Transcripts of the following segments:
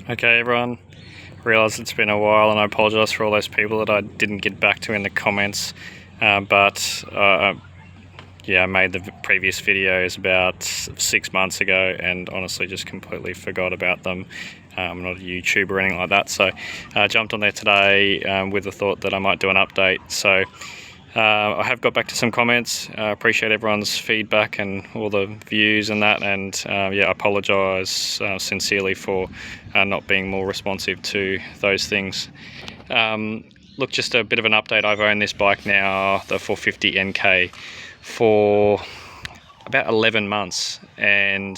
Okay everyone, realise it's been a while and I apologise for all those people that I didn't get back to in the comments, yeah, I made the previous videos about 6 months ago and honestly just completely forgot about them. I'm not a YouTuber or anything like that, so I jumped on there today with the thought that I might do an update. So I have got back to some comments. Appreciate everyone's feedback and all the views and that, and yeah, I apologise sincerely for not being more responsive to those things. Look, just a bit of an update. I've owned this bike now, the 450nk, for about 11 months, and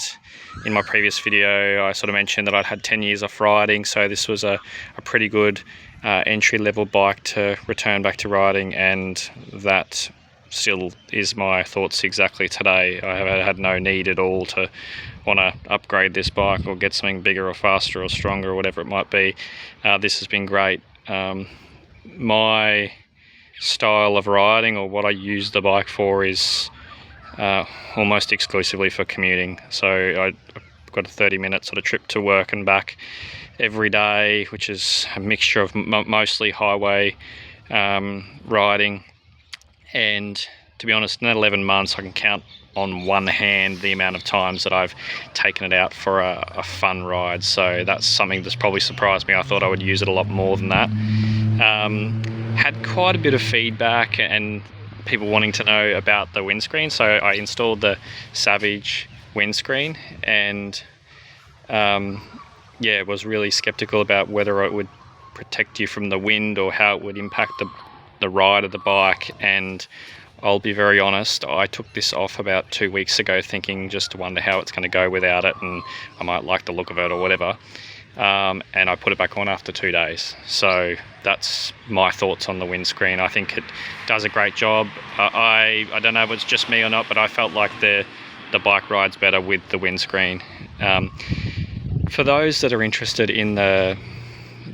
in my previous video I sort of mentioned that I'd had 10 years off riding, so this was a pretty good entry-level bike to return back to riding, and that still is my thoughts exactly today. I have had no need at all to want to upgrade this bike or get something bigger or faster or stronger or whatever it might be. This has been great. My style of riding, or what I use the bike for, is almost exclusively for commuting. So I've got a 30-minute sort of trip to work and back every day, which is a mixture of mostly highway riding. And to be honest, in that 11 months I can count on one hand the amount of times that I've taken it out for a fun ride. So that's something that's probably surprised me. I thought I would use it a lot more than that. Had quite a bit of feedback and people wanting to know about the windscreen, so I installed the Savage windscreen, and yeah, was really skeptical about whether it would protect you from the wind or how it would impact the ride of the bike. And I'll be very honest, I took this off about 2 weeks ago thinking just to wonder how it's going to go without it, and I might like the look of it or whatever. And I put it back on after 2 days. So that's my thoughts on the windscreen. I think it does a great job. I don't know if it's just me or not, but I felt like the bike rides better with the windscreen. For those that are interested in my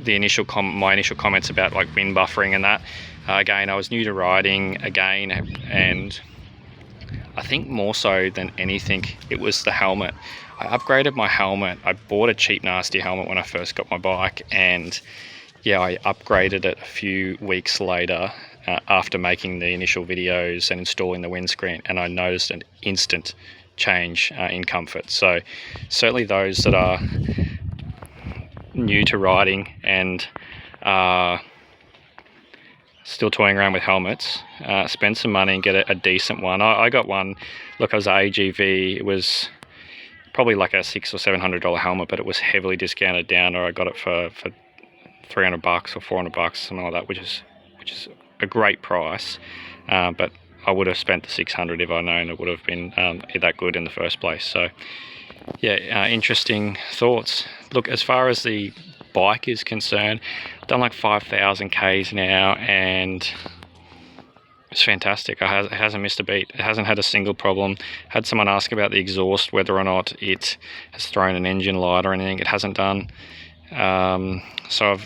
initial comments about like wind buffering and that, again, I was new to riding again, and I think more so than anything it was the helmet. I upgraded my helmet. I bought a cheap nasty helmet when I first got my bike, and yeah, I upgraded it a few weeks later after making the initial videos and installing the windscreen, and I noticed an instant change in comfort. So certainly those that are new to riding and still toying around with helmets, spend some money and get a decent one. I got one, look, it was an AGV. It was probably like a $600 or $700 helmet, but it was heavily discounted down, or I got it for $300 or $400, something like that, which is a great price. But I would have spent the $600 if I'd known it would have been that good in the first place. So yeah, interesting thoughts. Look, as far as the bike is concerned, I've done like 5,000 Ks now, and it's fantastic. It hasn't missed a beat. It hasn't had a single problem. Had someone ask about the exhaust, whether or not it has thrown an engine light or anything. It hasn't done. So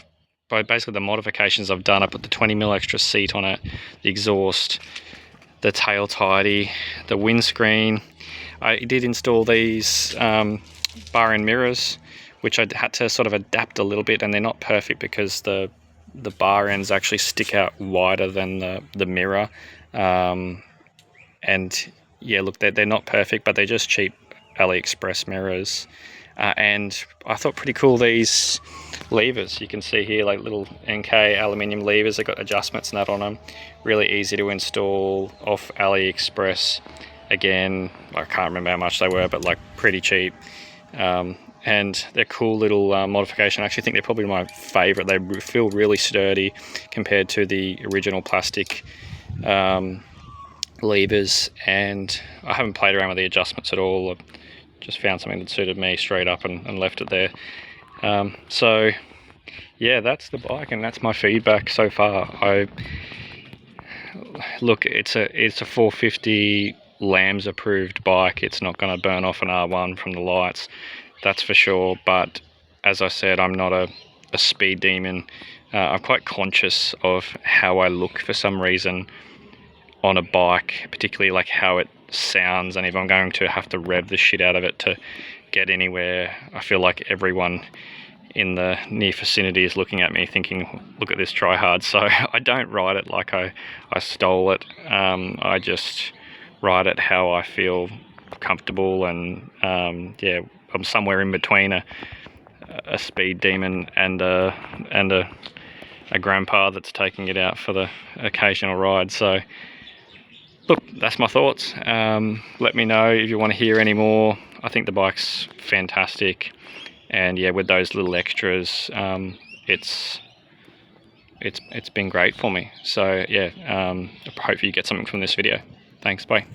basically the modifications I've done, I put the 20mm extra seat on it, the exhaust, the tail tidy, the windscreen. I did install these bar end mirrors, which I had to sort of adapt a little bit, and they're not perfect because the bar ends actually stick out wider than the mirror. And yeah, look, they're not perfect, but they're just cheap AliExpress mirrors. And I thought pretty cool, these levers you can see here, like little NK aluminium levers. They've got adjustments and that on them. Really easy to install, off AliExpress. Again, I can't remember how much they were, but like pretty cheap. And they're cool little modification. I actually think they're probably my favorite. They feel really sturdy compared to the original plastic levers, and I haven't played around with the adjustments at all. I just found something that suited me straight up and left it there. So yeah, that's the bike, and that's my feedback so far. Look, it's a 450 LAMS approved bike. It's not going to burn off an R1 from the lights, that's for sure. But as I said, I'm not a speed demon. I'm quite conscious of how I look for some reason on a bike, particularly like how it sounds, and if I'm going to have to rev the shit out of it to get anywhere. I feel like everyone in the near vicinity is looking at me thinking, look at this tryhard. So I don't ride it like I stole it. I just ride it how I feel comfortable, and yeah, I'm somewhere in between a speed demon and a grandpa that's taking it out for the occasional ride. So look, that's my thoughts. Let me know if you want to hear any more. I think the bike's fantastic, and yeah, with those little extras, it's been great for me. So yeah, hopefully you get something from this video. Thanks, bye.